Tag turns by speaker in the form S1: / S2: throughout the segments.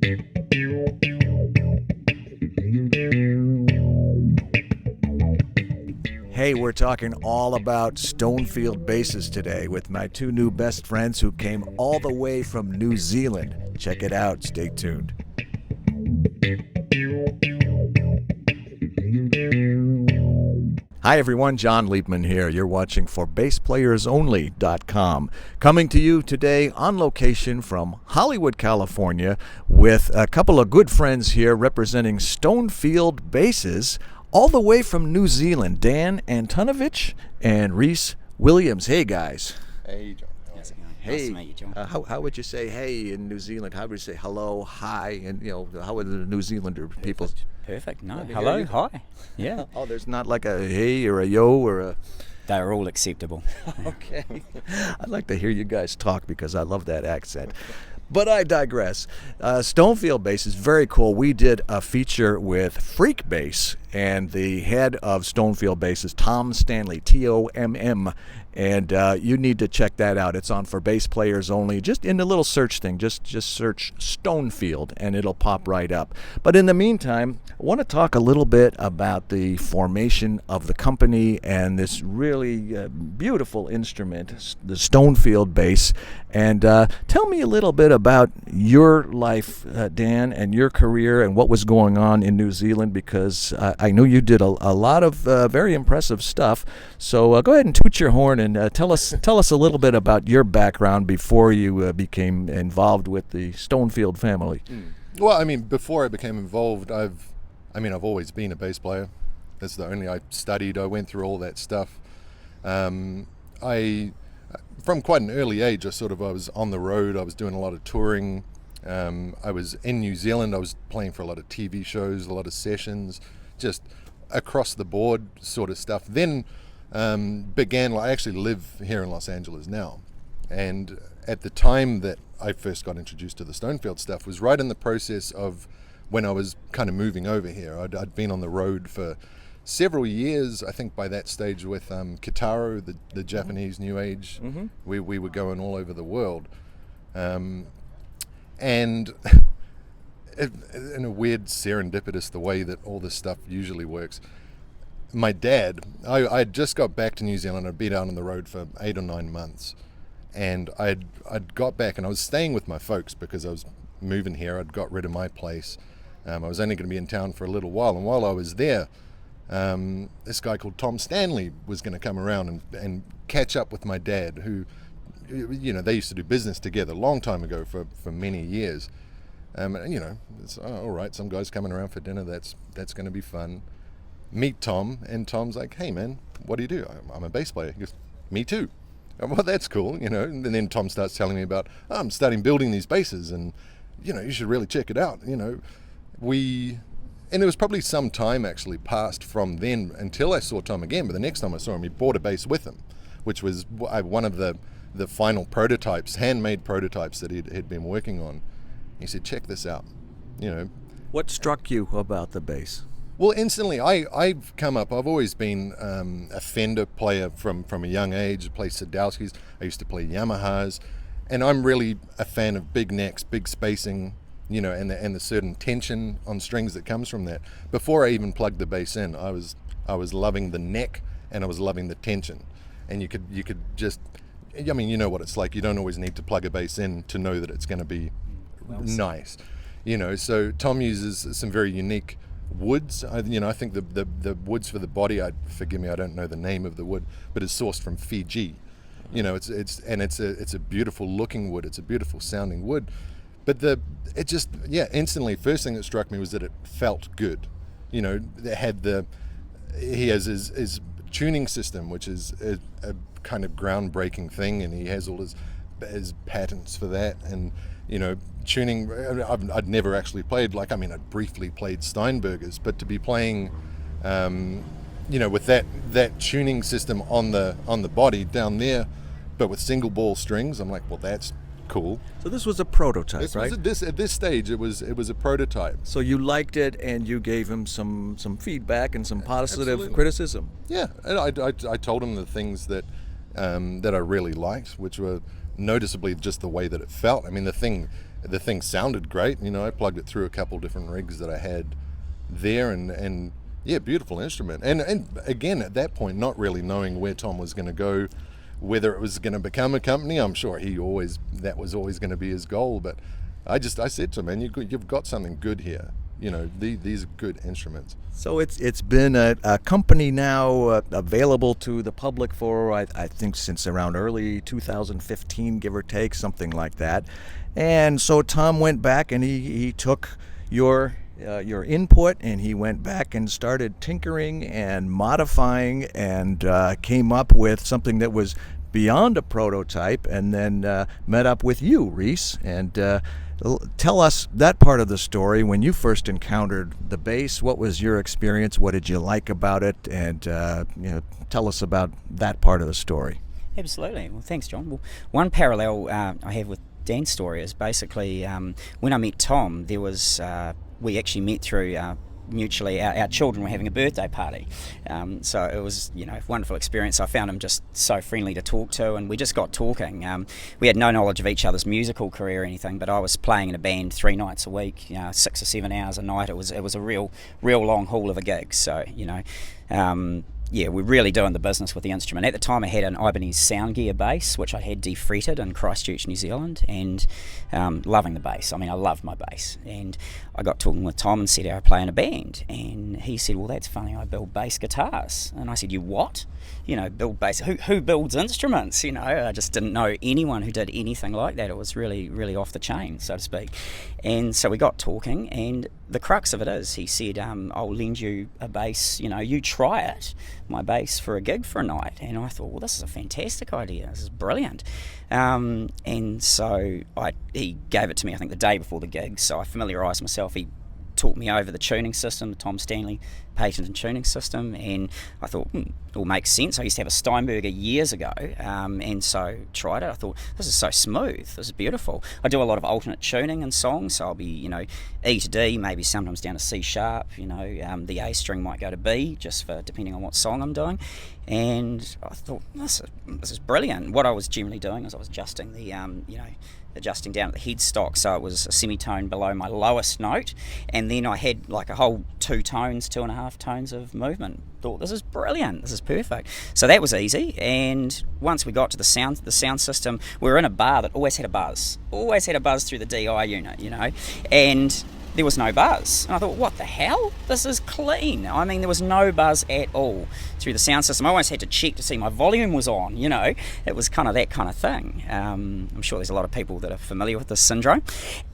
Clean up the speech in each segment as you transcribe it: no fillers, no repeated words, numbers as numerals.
S1: Hey, we're talking all about Stonefield basses today with my two new best friends who came all the way from New Zealand. Check it out. Stay tuned. Hi everyone, John Liebman here. You're watching for BassPlayersOnly.com. Coming to you today on location from Hollywood, California, with a couple of good friends here representing Stonefield basses, all the way from New Zealand. Dan Antunovich and Rhys Williams. Hey guys.
S2: Hey, John.
S3: How's it going?
S1: Hey.
S3: Nice to meet you, John.
S1: How would you say hey in New Zealand? How would you say hello, hi, and how would the New Zealander people?
S3: Perfect. No.
S1: Let me
S3: Hello.
S1: hear you.
S3: Hi. Yeah.
S1: Oh, there's not like a hey or a yo or a.
S3: They're all acceptable.
S1: Okay. I'd like to hear you guys talk because I love that accent. But I digress. Stonefield bass is very cool. We did a feature with Freak Bass, and the head of Stonefield bass is Tom Stanley, Tomm. And you need to check that out. It's on For Bass Players Only. Just in the little search thing, just search Stonefield, and it'll pop right up. But in the meantime, I want to talk a little bit about the formation of the company and this really beautiful instrument, the Stonefield bass. And tell me a little bit about your life, Dan, and your career and what was going on in New Zealand, because I know you did a lot of very impressive stuff. So go ahead and toot your horn and tell us a little bit about your background before you became involved with the Stonefield family.
S2: Well, I mean, before I became involved, I've always been a bass player. That's the only. I studied. I went through all that stuff. From quite an early age, I was on the road. I was doing a lot of touring. I was in New Zealand. I was playing for a lot of TV shows, a lot of sessions, just across the board sort of stuff. Then I actually live here in Los Angeles now, and at the time that I first got introduced to the Stonefield stuff was right in the process of when I was kind of moving over here. I'd been on the road for several years, I think by that stage with Kitaro, the Japanese New Age.
S1: Mm-hmm.
S2: We were going all over the world, and in a weird serendipitous the way that all this stuff usually works, my dad, I just got back to New Zealand. I'd been out on the road for 8 or 9 months, and I'd got back and I was staying with my folks because I was moving here. I'd got rid of my place. I was only going to be in town for a little while, and while I was there, this guy called Tom Stanley was going to come around and catch up with my dad, who, they used to do business together a long time ago for many years. It's all right, some guy's coming around for dinner, that's going to be fun. Meet Tom, and Tom's like, hey man, what do you do? I'm a bass player. He goes, me too. Well, that's cool, and then Tom starts telling me about, I'm starting building these basses, and you should really check it out. And there was probably some time actually passed from then until I saw Tom again. But the next time I saw him, he bought a bass with him, which was one of the final prototypes, handmade prototypes that he'd been working on. He said, check this out.
S1: What struck you about the bass?
S2: Well, instantly, I've always been a Fender player from a young age. I played Sadowskis, I used to play Yamahas, and I'm really a fan of big necks, big spacing, and the certain tension on strings that comes from that. Before I even plugged the bass in, I was loving the neck, and I was loving the tension. And you could just, you know what it's like. You don't always need to plug a bass in to know that it's going to be nice. So Tom uses some very unique woods. I think the woods for the body, forgive me, I don't know the name of the wood, but it's sourced from Fiji. It's a beautiful looking wood. It's a beautiful sounding wood. But instantly, first thing that struck me was that it felt good. He has his tuning system, which is a kind of groundbreaking thing, and he has all his patents for that. And tuning, I'd never actually played, I'd briefly played Steinbergers, but to be playing with that tuning system on the body down there, but with single ball strings, I'm like, well, that's cool.
S1: So this was a prototype, right?
S2: At this stage, it was a prototype.
S1: So you liked it, and you gave him some feedback and some positive
S2: Absolutely.
S1: criticism.
S2: Yeah, and I told him the things that I really liked, which were noticeably just the way that it felt. I mean, the thing the thing sounded great. I plugged it through a couple different rigs that I had there, and yeah, beautiful instrument. And again, at that point, not really knowing where Tom was going to go, whether it was going to become a company. I'm sure that was always going to be his goal. But I said to him, man, you've got something good here. These are good instruments.
S1: So it's been a company now available to the public for I think since around early 2015, give or take, something like that. And so Tom went back and he took your input, and he went back and started tinkering and modifying and came up with something that was beyond a prototype, and then met up with you, Rhys, and tell us that part of the story. When you first encountered the bass, what was your experience? What did you like about it? And tell us about that part of the story.
S3: Absolutely. Well, thanks, John. Well, one parallel I have with Dan's story is basically when I met Tom, there was we actually met through mutually our children were having a birthday party, so it was a wonderful experience. I found him just so friendly to talk to, and we just got talking. We had no knowledge of each other's musical career or anything, but I was playing in a band 3 nights a week, 6 or 7 hours a night. It was a real long haul of a gig. So yeah, we're really doing the business with the instrument. At the time, I had an Ibanez Soundgear bass, which I had defretted in Christchurch, New Zealand, and loving the bass. I mean, I loved my bass. And I got talking with Tom and said, I play in a band. And he said, well, that's funny, I build bass guitars. And I said, you what? Build bass. Who builds instruments? I just didn't know anyone who did anything like that. It was really, really off the chain, so to speak. And so we got talking, and the crux of it is, he said, I'll lend you a bass, you try it, my bass, for a gig for a night. And I thought, well, this is a fantastic idea. This is brilliant. And so he gave it to me, I think, the day before the gig. So I familiarised myself. He taught me over the tuning system, the Tom Stanley patented tuning system, and I thought, it all makes sense. I used to have a Steinberger years ago, and so tried it. I thought, this is so smooth, this is beautiful. I do a lot of alternate tuning in songs, so I'll be, E to D, maybe sometimes down to C sharp, the A string might go to B, just for depending on what song I'm doing. And I thought, this is brilliant. What I was generally doing is I was adjusting the, adjusting down at the headstock, so it was a semitone below my lowest note, and then I had like a whole 2.5 tones of movement. Thought, this is brilliant, this is perfect. So that was easy. And once we got to the sound system, we were in a bar that always had a buzz through the DI unit, and there was no buzz. And I thought, what the hell? This is clean. I mean, there was no buzz at all through the sound system. I always had to check to see my volume was on, It was kind of that kind of thing. I'm sure there's a lot of people that are familiar with this syndrome.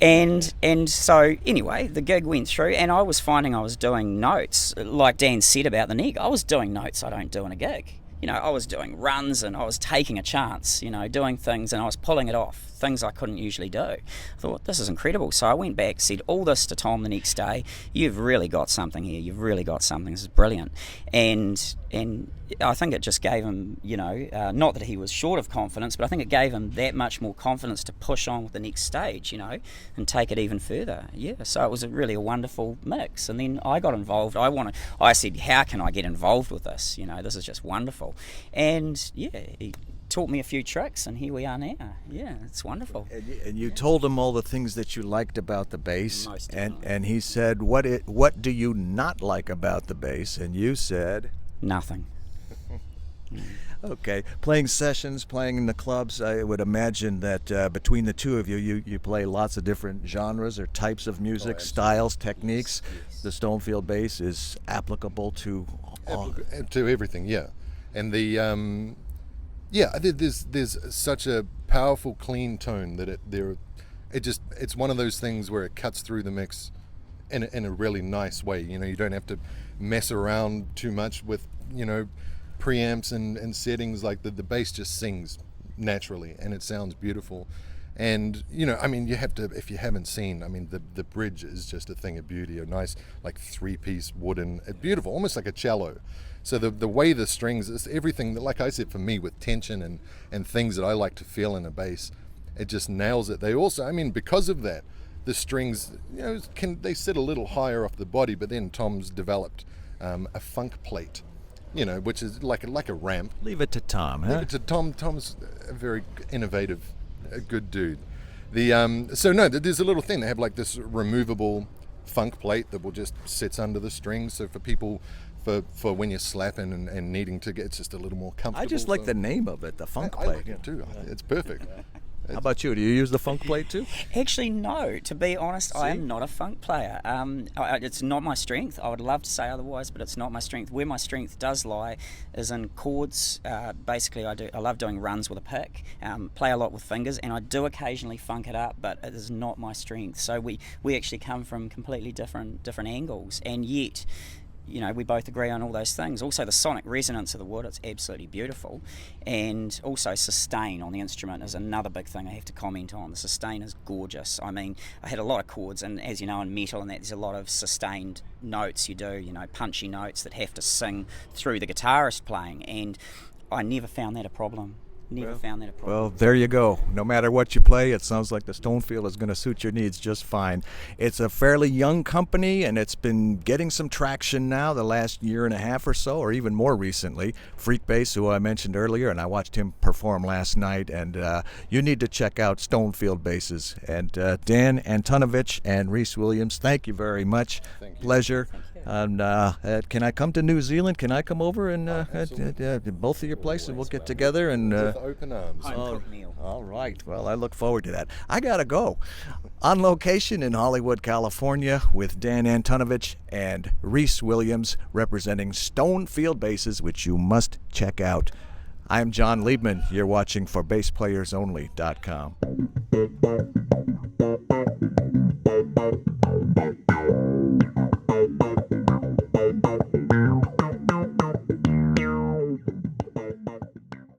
S3: And so, anyway, the gig went through, and I was finding I was doing notes, like Dan said about the neck. I was doing notes I don't do in a gig. I was doing runs, and I was taking a chance, doing things, and I was pulling it off, things I couldn't usually do. I thought, this is incredible. So I went back, said all this to Tom the next day. You've really got something here. You've really got something. This is brilliant. And I think it just gave him, not that he was short of confidence, but I think it gave him that much more confidence to push on with the next stage, and take it even further. Yeah, so it was really a wonderful mix. And then I got involved. I said, how can I get involved with this? This is just wonderful. And yeah, he taught me a few tricks, and here we are now. Yeah, it's wonderful.
S1: And you told him all the things that you liked about the bass,
S3: Most
S1: and he said, what do you not like about the bass? And you said,
S3: nothing.
S1: Okay, playing sessions, playing in the clubs, I would imagine that between the two of you play lots of different genres or types of music, styles, techniques.
S3: Yes.
S1: The Stonefield bass is applicable to all.
S2: To everything, yeah. And the there's such a powerful, clean tone that it's one of those things where it cuts through the mix in a really nice way. You don't have to mess around too much with preamps and settings. Like the bass just sings naturally, and it sounds beautiful. And you have to, if you haven't seen, the bridge is just a thing of beauty. A nice like 3-piece wooden, beautiful, almost like a cello. So the way the strings, it's everything that, like I said, for me, with tension and things that I like to feel in a bass, it just nails it. They also, because of that, the strings, they sit a little higher off the body, but then Tom's developed a funk plate, which is like a ramp.
S1: Leave it to Tom, huh?
S2: Leave it to Tom. Tom's a very innovative, a good dude. So no, there's a little thing. They have like this removable funk plate that will just sits under the strings. So for people, for when you're slapping and needing to get, it's just a little more comfortable.
S1: I just like the name of it, the funk
S2: I
S1: plate.
S2: like it too. It's perfect.
S1: How about you? Do you use the funk plate too?
S3: Actually, no. To be honest, I am not a funk player. It's not my strength. I would love to say otherwise, but it's not my strength. Where my strength does lie is in chords. Basically, I love doing runs with a pick, play a lot with fingers, and I do occasionally funk it up, but it is not my strength. So we actually come from completely different angles, and yet, you know, we both agree on all those things. Also, the sonic resonance of the wood, it's absolutely beautiful. And also, sustain on the instrument is another big thing I have to comment on. The sustain is gorgeous. I mean, I had a lot of chords, and as you know, in metal and that, there's a lot of sustained notes you do, you know, punchy notes that have to sing through the guitarist playing. And I never found that a problem. Found that a problem.
S1: Well, there you go. No matter what you play, it sounds like the Stonefield is going to suit your needs just fine. It's a fairly young company, and it's been getting some traction now the last year and a half or so, or even more recently. Freak Bass, who I mentioned earlier, and I watched him perform last night, and you need to check out Stonefield Basses. And Dan Antunovich and Rhys Williams, thank you very much.
S2: Thank you.
S1: Pleasure. And can I come to New Zealand? Can I come over and both of your places? We'll get together and
S2: With open arms.
S3: Home-cooked meal.
S1: all right. Well, I look forward to that. I gotta go. On location in Hollywood, California, with Dan Antunovich and Rhys Williams representing Stonefield Basses, which you must check out. I'm John Liebman. You're watching for BassPlayersOnly.com.